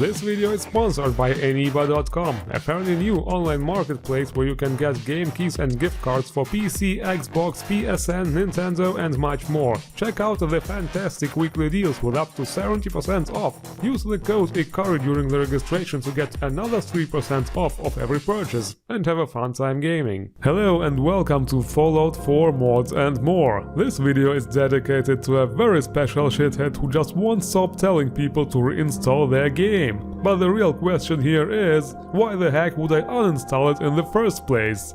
This video is sponsored by Aniba.com, a fairly new online marketplace where you can get game keys and gift cards for PC, Xbox, PSN, Nintendo and much more. Check out the fantastic weekly deals with up to 70% off. Use the code IKARI during the registration to get another 3% off of every purchase, and have a fun time gaming. Hello and welcome to Fallout 4 mods and more. This video is dedicated to a very special shithead who just won't stop telling people to reinstall their game. But the real question here is, why the heck would I uninstall it in the first place?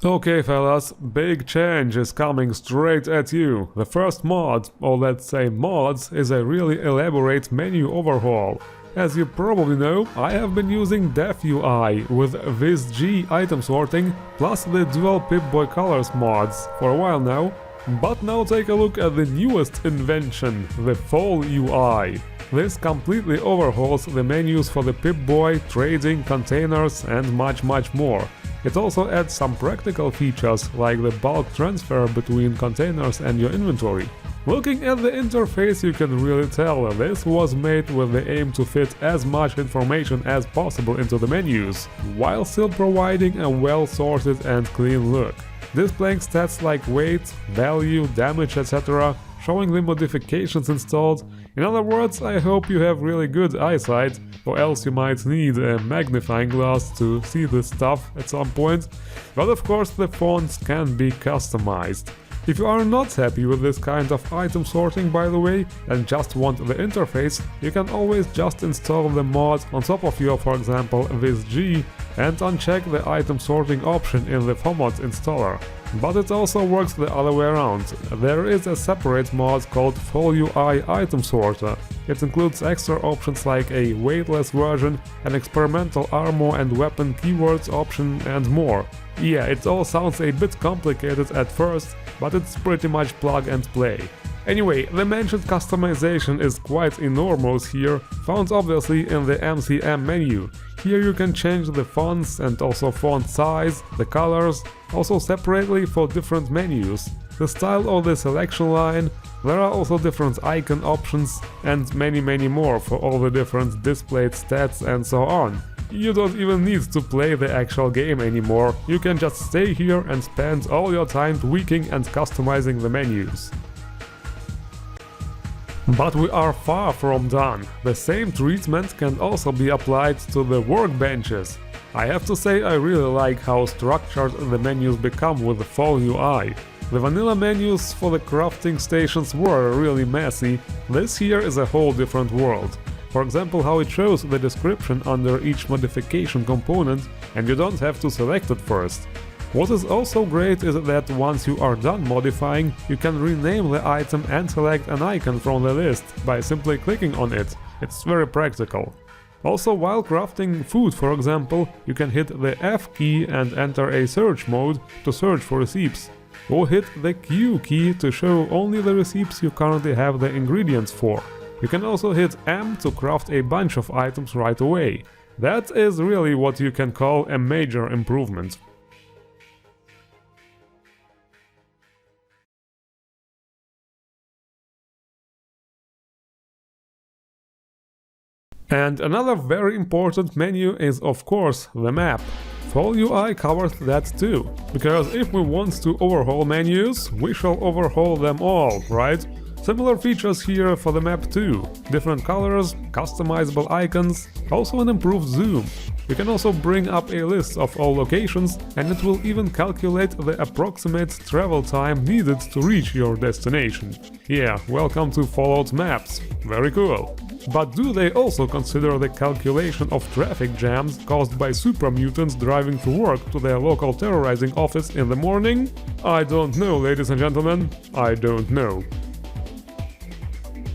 Okay fellas, big change is coming straight at you. The first mod, or let's say mods, is a really elaborate menu overhaul. As you probably know, I have been using DefUI with VisG item sorting plus the dual Pipboy colors mods for a while now, but now take a look at the newest invention, the FallUI. This completely overhauls the menus for the Pipboy, trading, containers and much more. It also adds some practical features like the bulk transfer between containers and your inventory. Looking at the interface, you can really tell this was made with the aim to fit as much information as possible into the menus, while still providing a well-sorted and clean look. Displaying stats like weight, value, damage, etc., showing the modifications installed. In other words, I hope you have really good eyesight, or else you might need a magnifying glass to see this stuff at some point. But of course the fonts can be customized. If you are not happy with this kind of item sorting, by the way, and just want the interface, you can always just install the mod on top of your, for example, VisG, and uncheck the item sorting option in the FO Mode installer. But it also works the other way around. There is a separate mod called FallUI Item Sorter. It includes extra options like a weightless version, an experimental armor and weapon keywords option and more. Yeah, it all sounds a bit complicated at first, but it's pretty much plug and play. Anyway, the mentioned customization is quite enormous here, found obviously in the MCM menu. Here you can change the fonts and also font size, the colors, also separately for different menus, the style of the selection line. There are also different icon options and many more for all the different displayed stats and so on. You don't even need to play the actual game anymore, you can just stay here and spend all your time tweaking and customizing the menus. But we are far from done. The same treatment can also be applied to the workbenches. I have to say I really like how structured the menus become with the FallUI. The vanilla menus for the crafting stations were really messy. This here is a whole different world. For example, how it shows the description under each modification component, and you don't have to select it first. What is also great is that once you are done modifying, you can rename the item and select an icon from the list by simply clicking on it. It's very practical. Also, while crafting food, for example, you can hit the F key and enter a search mode to search for recipes. Or hit the Q key to show only the recipes you currently have the ingredients for. You can also hit M to craft a bunch of items right away. That is really what you can call a major improvement. And another very important menu is of course the map. FallUI covers that too, because if we want to overhaul menus, we shall overhaul them all, right? Similar features here for the map too. Different colors, customizable icons, also an improved zoom. You can also bring up a list of all locations, and it will even calculate the approximate travel time needed to reach your destination. Yeah, welcome to Fallout Maps. Very cool. But do they also consider the calculation of traffic jams caused by supermutants driving to work to their local terrorizing office in the morning? I don't know, ladies and gentlemen, I don't know.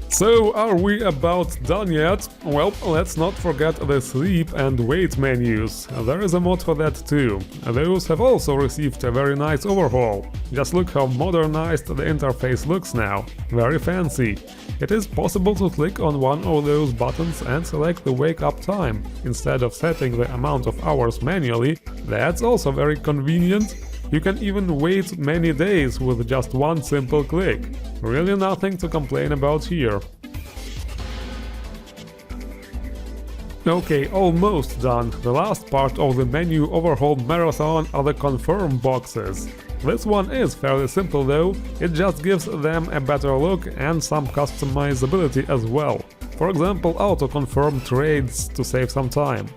So, are we about done yet? Well, let's not forget the sleep and wait menus. There is a mod for that too. Those have also received a very nice overhaul. Just look how modernized the interface looks now. Very fancy. It is possible to click on one of those buttons and select the wake up time, instead of setting the amount of hours manually. That's also very convenient. You can even wait many days with just one simple click. Really nothing to complain about here. Okay, almost done. The last part of the menu overhaul marathon are the confirm boxes. This one is fairly simple though, it just gives them a better look and some customizability as well. For example, auto-confirm trades to save some time.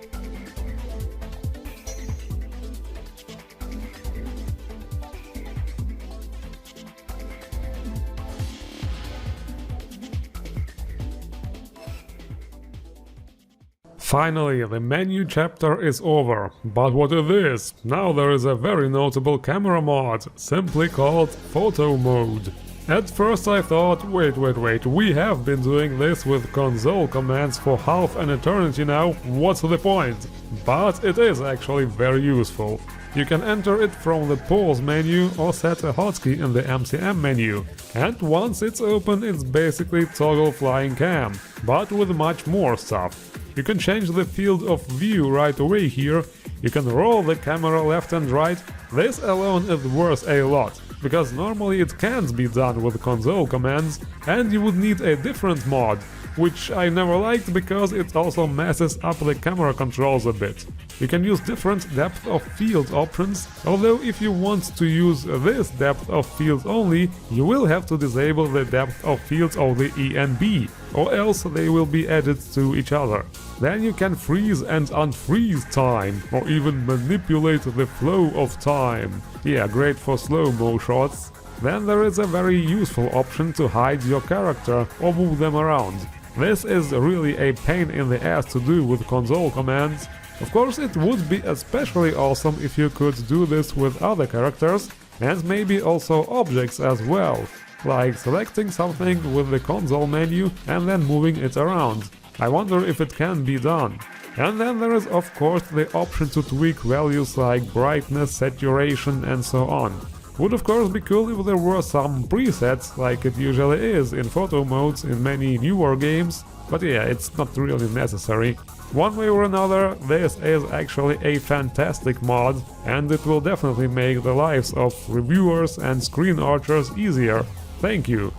Finally, the menu chapter is over. But what is this? Now there is a very notable camera mod, simply called Photo Mode. At first I thought, wait, we have been doing this with console commands for half an eternity now, what's the point? But it is actually very useful. You can enter it from the pause menu or set a hotkey in the MCM menu. And once it's open, it's basically toggle flying cam, but with much more stuff. You can change the field of view right away here, you can roll the camera left and right. This alone is worth a lot, because normally it can't be done with console commands and you would need a different mod, which I never liked because it also messes up the camera controls a bit. You can use different depth of field options, although if you want to use this depth of field only, you will have to disable the depth of fields of the E and B, or else they will be added to each other. Then you can freeze and unfreeze time, or even manipulate the flow of time. Yeah, great for slow-mo shots. Then there is a very useful option to hide your character or move them around. This is really a pain in the ass to do with console commands. Of course, it would be especially awesome if you could do this with other characters, and maybe also objects as well, like selecting something with the console menu and then moving it around. I wonder if it can be done. And then there is of course the option to tweak values like brightness, saturation and so on. Would of course be cool if there were some presets, like it usually is in photo modes in many newer games, but yeah, it's not really necessary. One way or another, this is actually a fantastic mod, and it will definitely make the lives of reviewers and screen archers easier. Thank you!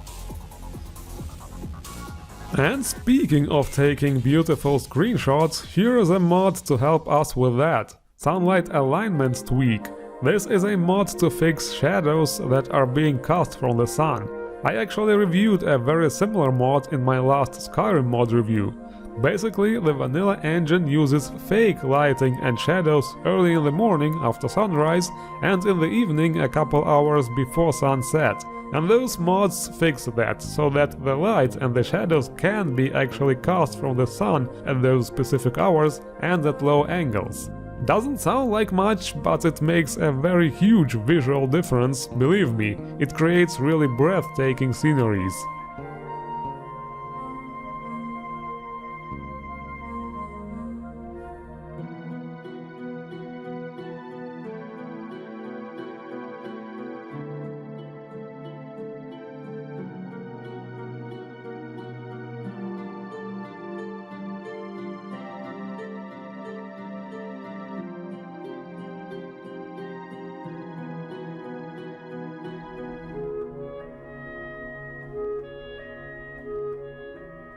And speaking of taking beautiful screenshots, here is a mod to help us with that. Sunlight Alignment Tweak. This is a mod to fix shadows that are being cast from the sun. I actually reviewed a very similar mod in my last Skyrim mod review. Basically, the vanilla engine uses fake lighting and shadows early in the morning after sunrise and in the evening a couple hours before sunset. And those mods fix that, so that the light and the shadows can be actually cast from the sun at those specific hours and at low angles. Doesn't sound like much, but it makes a very huge visual difference, believe me, it creates really breathtaking sceneries.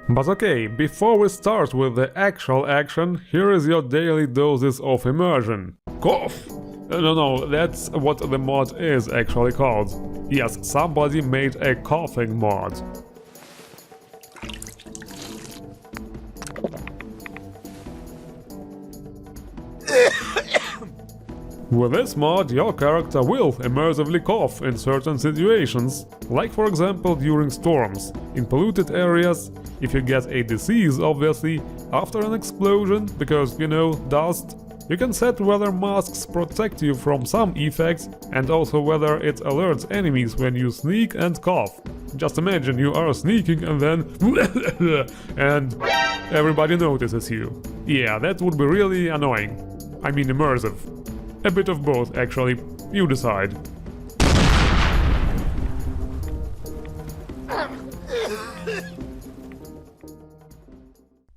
But okay, before we start with the actual action, here is your daily doses of immersion. Cough! No, that's what the mod is actually called. Yes, somebody made a coughing mod. With this mod, your character will immersively cough in certain situations, like for example during storms, in polluted areas, if you get a disease obviously, after an explosion, because you know, dust. You can set whether masks protect you from some effects and also whether it alerts enemies when you sneak and cough. Just imagine you are sneaking and then and everybody notices you. Yeah, that would be really annoying. I mean immersive. A bit of both, actually. You decide.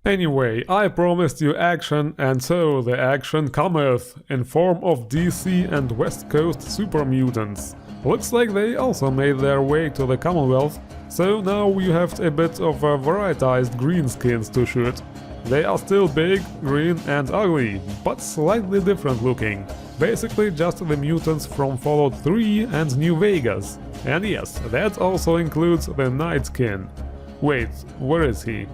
Anyway, I promised you action, and so the action cometh, in form of DC and West Coast Supermutants. Looks like they also made their way to the Commonwealth, so now you have a bit of a varietized greenskins to shoot. They are still big, green and ugly, but slightly different looking. Basically just the mutants from Fallout 3 and New Vegas. And yes, that also includes the Nightskin. Wait, where is he?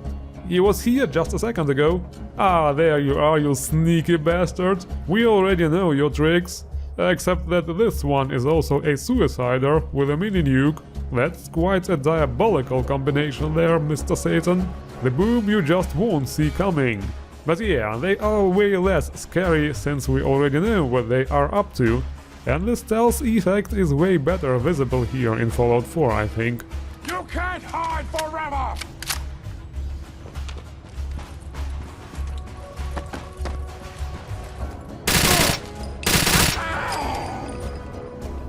He was here just a second ago. Ah, there you are, you sneaky bastard. We already know your tricks. Except that this one is also a suicider with a mini nuke. That's quite a diabolical combination there, Mr. Satan. The boom you just won't see coming. But yeah, they are way less scary since we already know what they are up to. And the stealth effect is way better visible here in Fallout 4, I think. You can't hide forever!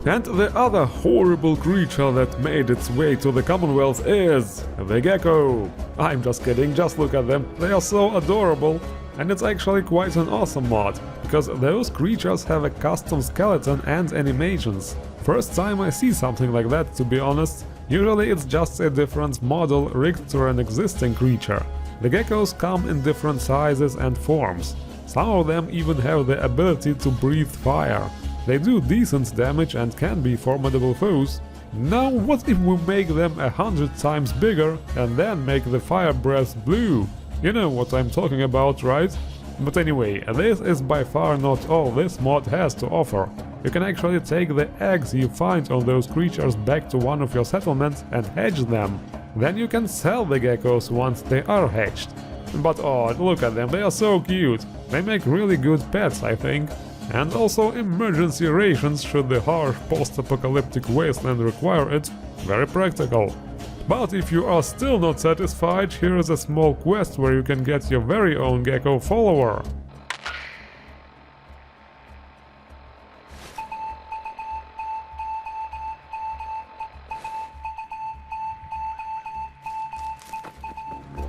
And the other horrible creature that made its way to the Commonwealth is the gecko. I'm just kidding, just look at them, they are so adorable. And it's actually quite an awesome mod, because those creatures have a custom skeleton and animations. First time I see something like that, to be honest. Usually it's just a different model rigged to an existing creature. The geckos come in different sizes and forms. Some of them even have the ability to breathe fire. They do decent damage and can be formidable foes. Now what if we make them 100 times bigger and then make the fire breath blue? You know what I'm talking about, right? But anyway, this is by far not all this mod has to offer. You can actually take the eggs you find on those creatures back to one of your settlements and hatch them. Then you can sell the geckos once they are hatched. But oh, look at them, they are so cute. They make really good pets, I think. And also emergency rations should the harsh post-apocalyptic wasteland require it. Very practical. But if you are still not satisfied, here is a small quest where you can get your very own gecko follower.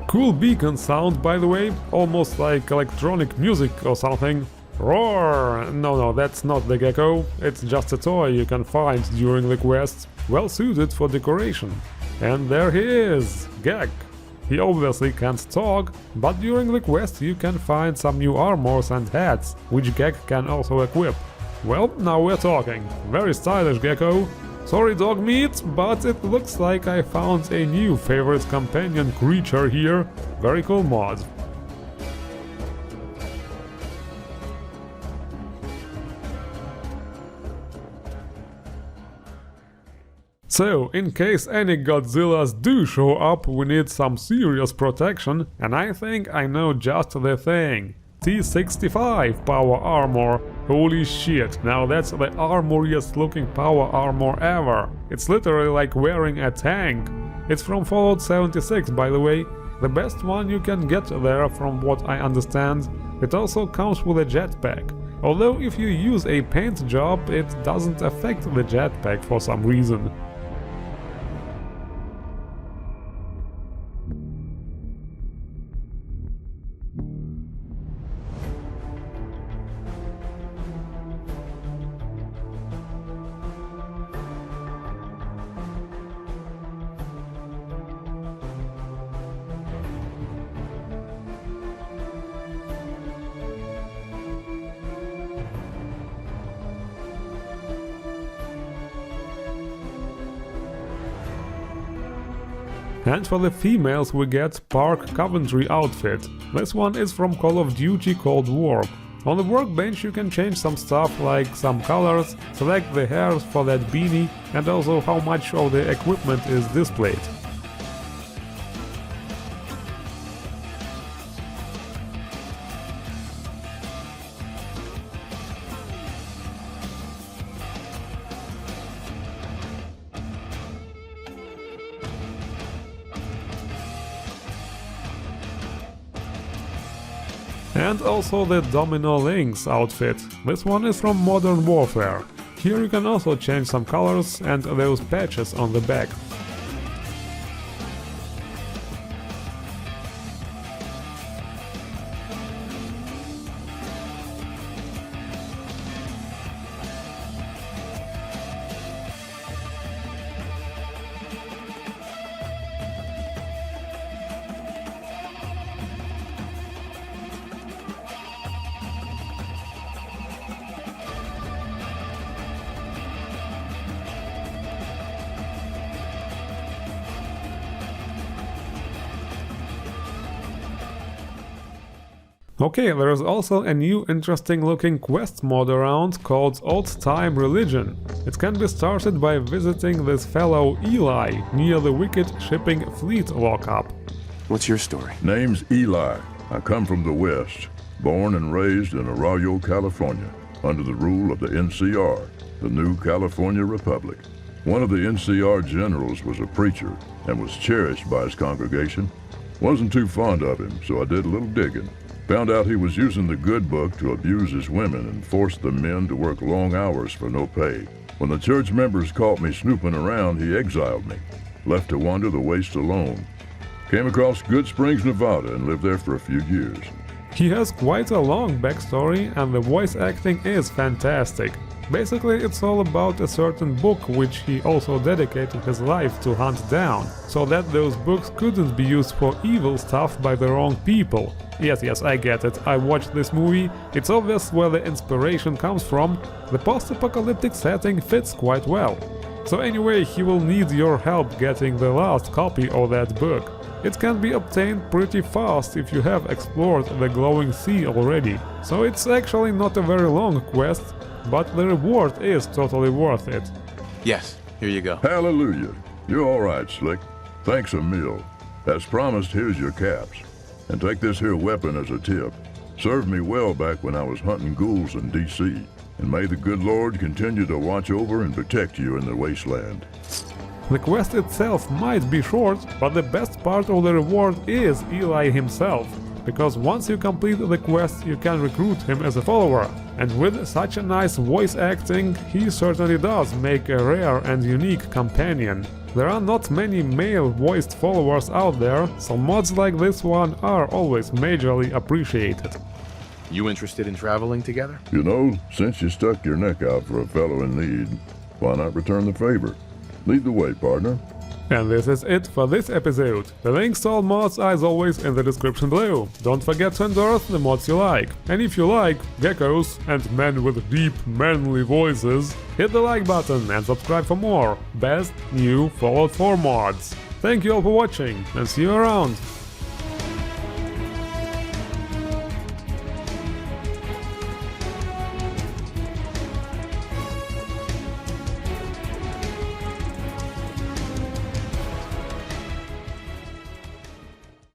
Cool beacon sound, by the way, almost like electronic music or something. Roar! No, that's not the gecko, it's just a toy you can find during the quest, well suited for decoration. And there he is, Gek. He obviously can't talk, but during the quest you can find some new armors and hats, which Gek can also equip. Well, now we're talking. Very stylish gecko. Sorry dog meat, but it looks like I found a new favorite companion creature here. Very cool mod. So, in case any Godzillas do show up, we need some serious protection, and I think I know just the thing. T65 power armor. Holy shit, now that's the armoriest looking power armor ever. It's literally like wearing a tank. It's from Fallout 76, by the way. The best one you can get there, from what I understand. It also comes with a jetpack. Although if you use a paint job, it doesn't affect the jetpack for some reason. And for the females we get Park Coventry outfit. This one is from Call of Duty Cold War. On the workbench you can change some stuff like some colors, select the hairs for that beanie and also how much of the equipment is displayed. And also the Domino Lynx outfit. This one is from Modern Warfare. Here you can also change some colors and those patches on the back. Okay, there is also a new interesting looking quest mod around called Old Time Religion. It can be started by visiting this fellow Eli near the Wicked Shipping Fleet lockup. What's your story? Name's Eli. I come from the West, born and raised in Arroyo, California, under the rule of the NCR, the New California Republic. One of the NCR generals was a preacher and was cherished by his congregation. Wasn't too fond of him, so I did a little digging. Found out he was using the good book to abuse his women and forced the men to work long hours for no pay. When the church members caught me snooping around, he exiled me, left to wander the waste alone. Came across Good Springs, Nevada, and lived there for a few years. He has quite a long backstory and the voice acting is fantastic. Basically, it's all about a certain book which he also dedicated his life to hunt down, so that those books couldn't be used for evil stuff by the wrong people. Yes, I get it, I watched this movie, it's obvious where the inspiration comes from, the post-apocalyptic setting fits quite well. So anyway, he will need your help getting the last copy of that book. It can be obtained pretty fast if you have explored the glowing sea already, so it's actually not a very long quest, but the reward is totally worth it. Yes, here you go. Hallelujah. You're all right, Slick. Thanks a mil. As promised, here's your caps. And take this here weapon as a tip. Served me well back when I was hunting ghouls in D.C. And may the good Lord continue to watch over and protect you in the wasteland. The quest itself might be short, but the best part of the reward is Eli himself, because once you complete the quest you can recruit him as a follower, and with such a nice voice acting, he certainly does make a rare and unique companion. There are not many male voiced followers out there, so mods like this one are always majorly appreciated. You interested in traveling together? You know, since you stuck your neck out for a fellow in need, why not return the favor? Lead the way, partner. And this is it for this episode. The links to all mods are as always in the description below. Don't forget to endorse the mods you like. And if you like geckos and men with deep manly voices, hit the like button and subscribe for more best new Fallout 4 mods. Thank you all for watching and see you around.